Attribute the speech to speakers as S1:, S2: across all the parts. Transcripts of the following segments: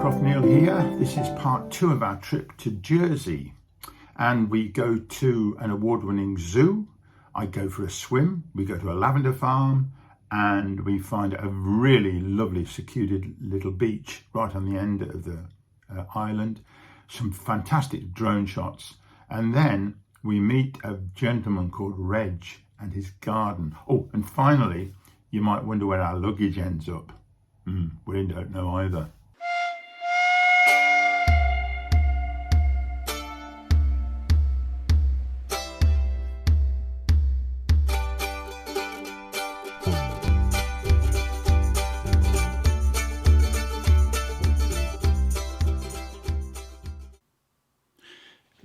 S1: Longcroft-Neal here. This is part 2 of our trip to Jersey, and we go to an award-winning zoo. I go for a swim, we go to a lavender farm, and we find a really lovely secluded little beach right on the end of the island. Some fantastic drone shots, and then we meet a gentleman called Reg and his garden. Oh, and finally, you might wonder where our luggage ends up. We don't know either.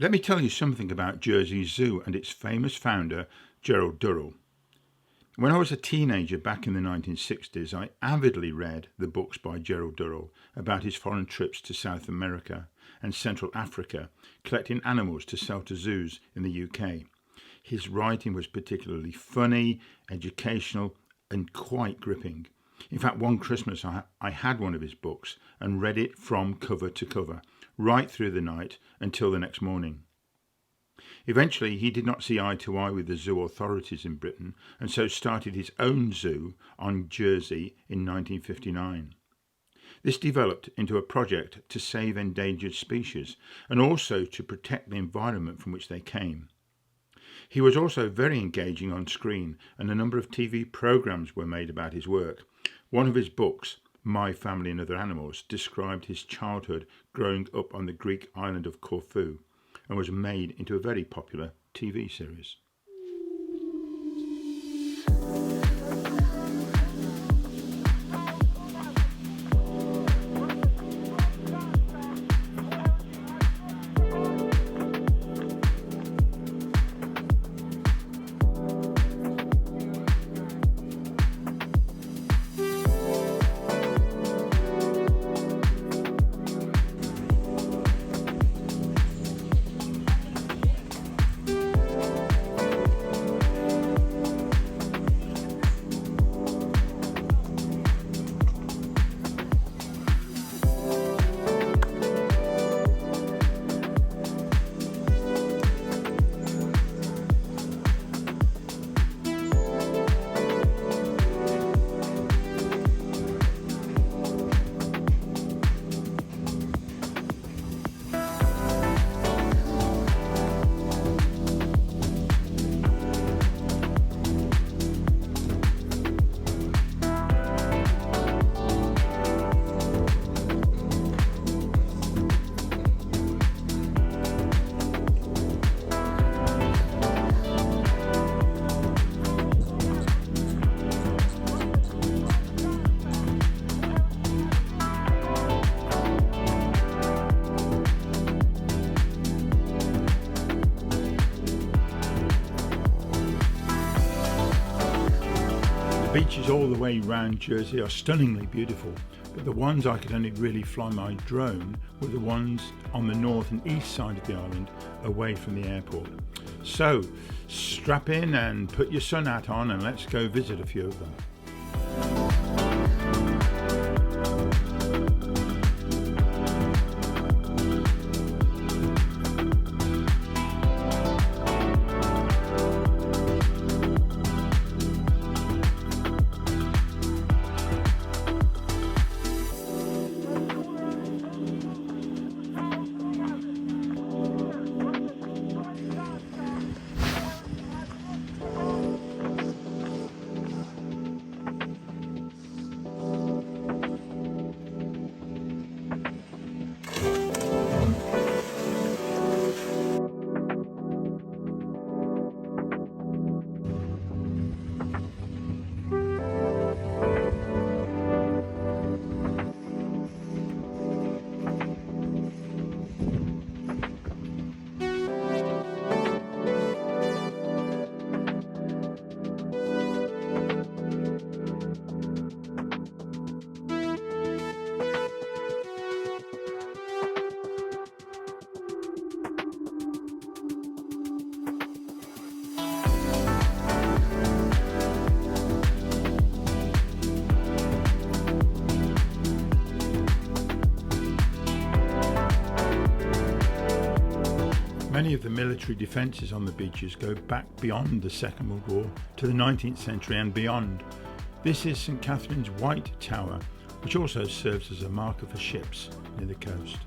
S1: Let me tell you something about Jersey Zoo and its famous founder, Gerald Durrell. When I was a teenager back in the 1960s, I avidly read the books by Gerald Durrell about his foreign trips to South America and Central Africa, collecting animals to sell to zoos in the UK. His writing was particularly funny, educational, and quite gripping. In fact, one Christmas I had one of his books and read it from cover to cover, right through the night until the next morning. Eventually, he did not see eye to eye with the zoo authorities in Britain, and so started his own zoo on Jersey in 1959. This developed into a project to save endangered species and also to protect the environment from which they came. He was also very engaging on screen, and a number of TV programs were made about his work. One of his books, My Family and Other Animals, described his childhood growing up on the Greek island of Corfu and was made into a very popular TV series. The beaches all the way around Jersey are stunningly beautiful, but the ones I could only really fly my drone were the ones on the north and east side of the island, away from the airport. So strap in and put your sun hat on and let's go visit a few of them. Many of the military defences on the beaches go back beyond the Second World War to the 19th century and beyond. This is St Catherine's White Tower, which also serves as a marker for ships near the coast.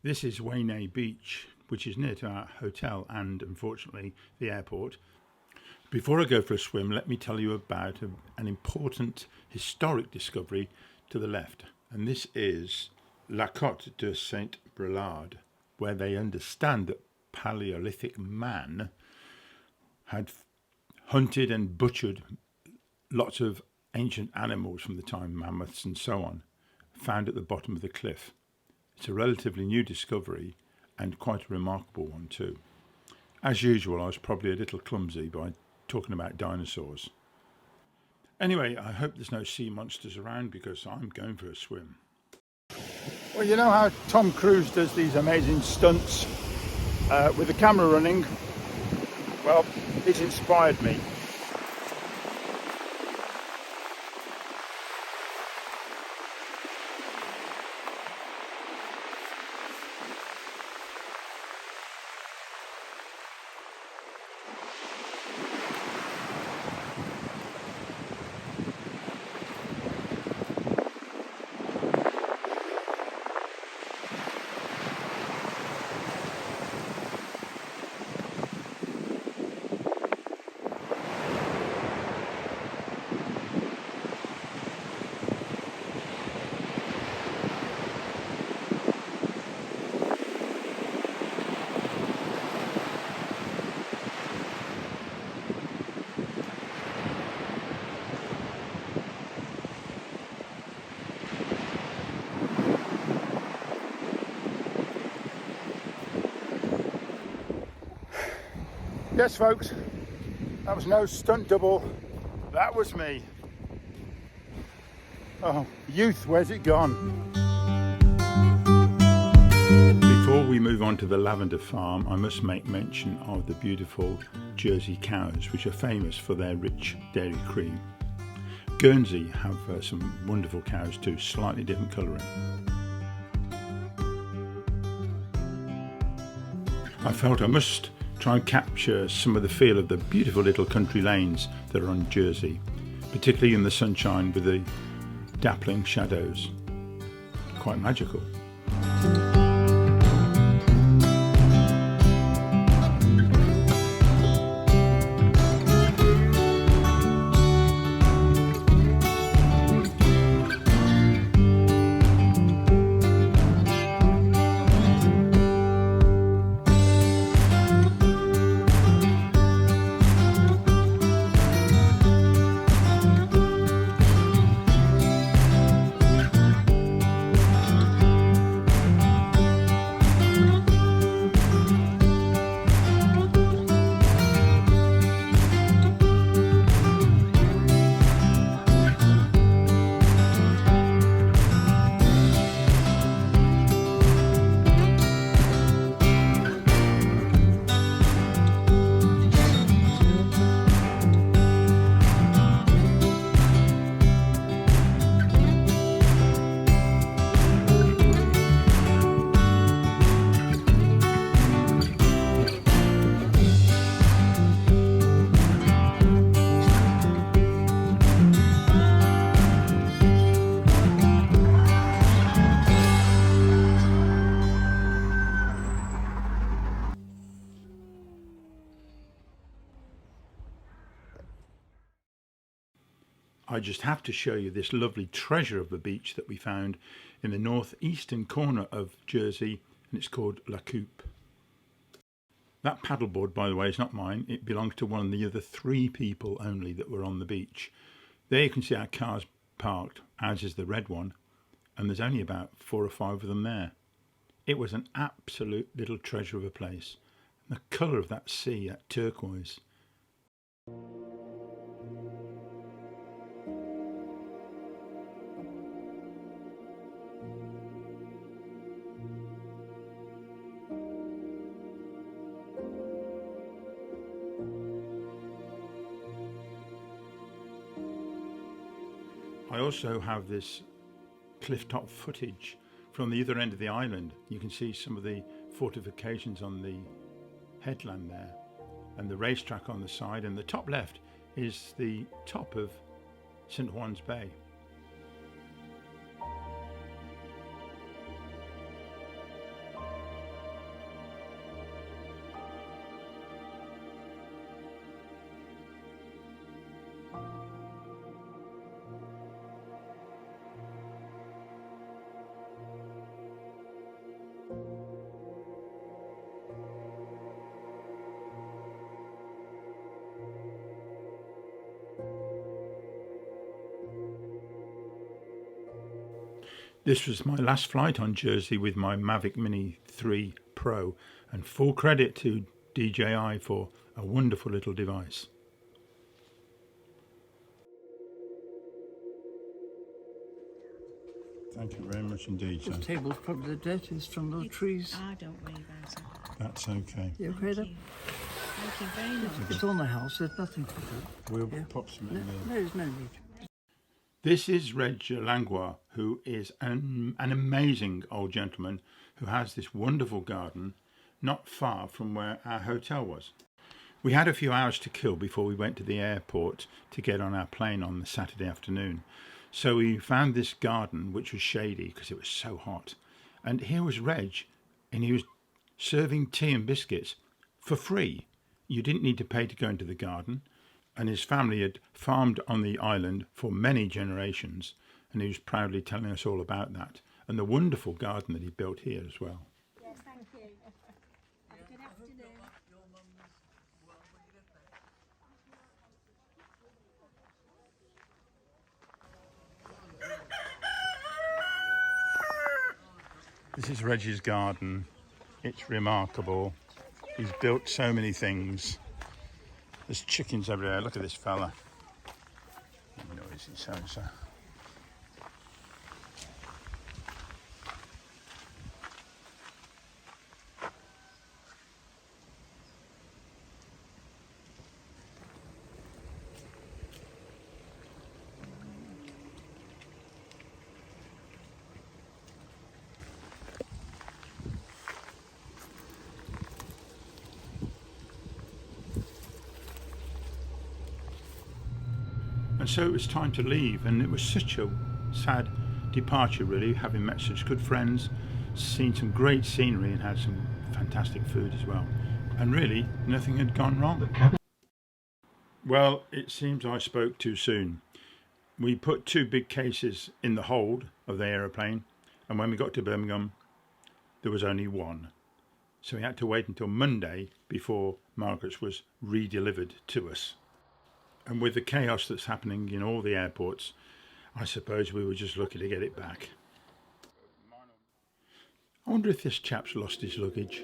S1: This is Waynay Beach, which is near to our hotel and, unfortunately, the airport. Before I go for a swim, let me tell you about an important historic discovery to the left. And this is LaCoupe de Saint-Brelade, where they understand that Paleolithic man had hunted and butchered lots of ancient animals from the time, mammoths and so on, found at the bottom of the cliff. It's a relatively new discovery and quite a remarkable one too. As usual, I was probably a little clumsy by talking about dinosaurs. Anyway, I hope there's no sea monsters around because I'm going for a swim. Well, you know how Tom Cruise does these amazing stunts with the camera running? Well, it inspired me. Yes, folks, that was no stunt double, that was me. Oh, youth, where's it gone? Before we move on to the lavender farm, I must make mention of the beautiful Jersey cows, which are famous for their rich dairy cream. Guernsey have some wonderful cows too, slightly different colouring. I felt I must try and capture some of the feel of the beautiful little country lanes that are on Jersey, particularly in the sunshine with the dappling shadows. Quite magical. I just have to show you this lovely treasure of a beach that we found in the northeastern corner of Jersey, and it's called LaCoupe. That paddleboard, by the way, is not mine. It belongs to one of the other 3 people only that were on the beach. There you can see our cars parked, as is the red one, and there's only about 4 or 5 of them there. It was an absolute little treasure of a place. And the colour of that sea, that turquoise. I also have this clifftop footage from the other end of the island. You can see some of the fortifications on the headland there, and the racetrack on the side, and the top left is the top of St Juan's Bay. This was my last flight on Jersey with my Mavic Mini 3 Pro, and full credit to DJI for a wonderful little device. Thank you very much indeed, sir.
S2: The table's probably the dirtiest from those trees.
S3: I don't worry about it.
S1: That's okay.
S2: You okay then?
S3: Thank you very much.
S2: It's on the house, there's nothing to do.
S1: We'll
S2: Yeah.
S1: pop some
S2: No,
S1: in there.
S2: there's no need.
S1: This is Reg Langlois, who is an amazing old gentleman who has this wonderful garden not far from where our hotel was. We had a few hours to kill before we went to the airport to get on our plane on the Saturday afternoon. So we found this garden, which was shady because it was so hot. And here was Reg, and he was serving tea and biscuits for free. You didn't need to pay to go into the garden. And his family had farmed on the island for many generations, and he was proudly telling us all about that and the wonderful garden that he built here as well.
S3: Yes, thank you. Have a good afternoon.
S1: This is Reg's garden. It's remarkable. He's built so many things. There's chickens everywhere. Look at this fella. Noisy so-and-so. And so it was time to leave, and it was such a sad departure really, having met such good friends, seen some great scenery and had some fantastic food as well. And really, nothing had gone wrong. Well, it seems I spoke too soon. We put 2 big cases in the hold of the aeroplane, and when we got to Birmingham, there was only 1. So we had to wait until Monday before Margaret's was re-delivered to us. And with the chaos that's happening in all the airports, I suppose we were just lucky to get it back. I wonder if this chap's lost his luggage.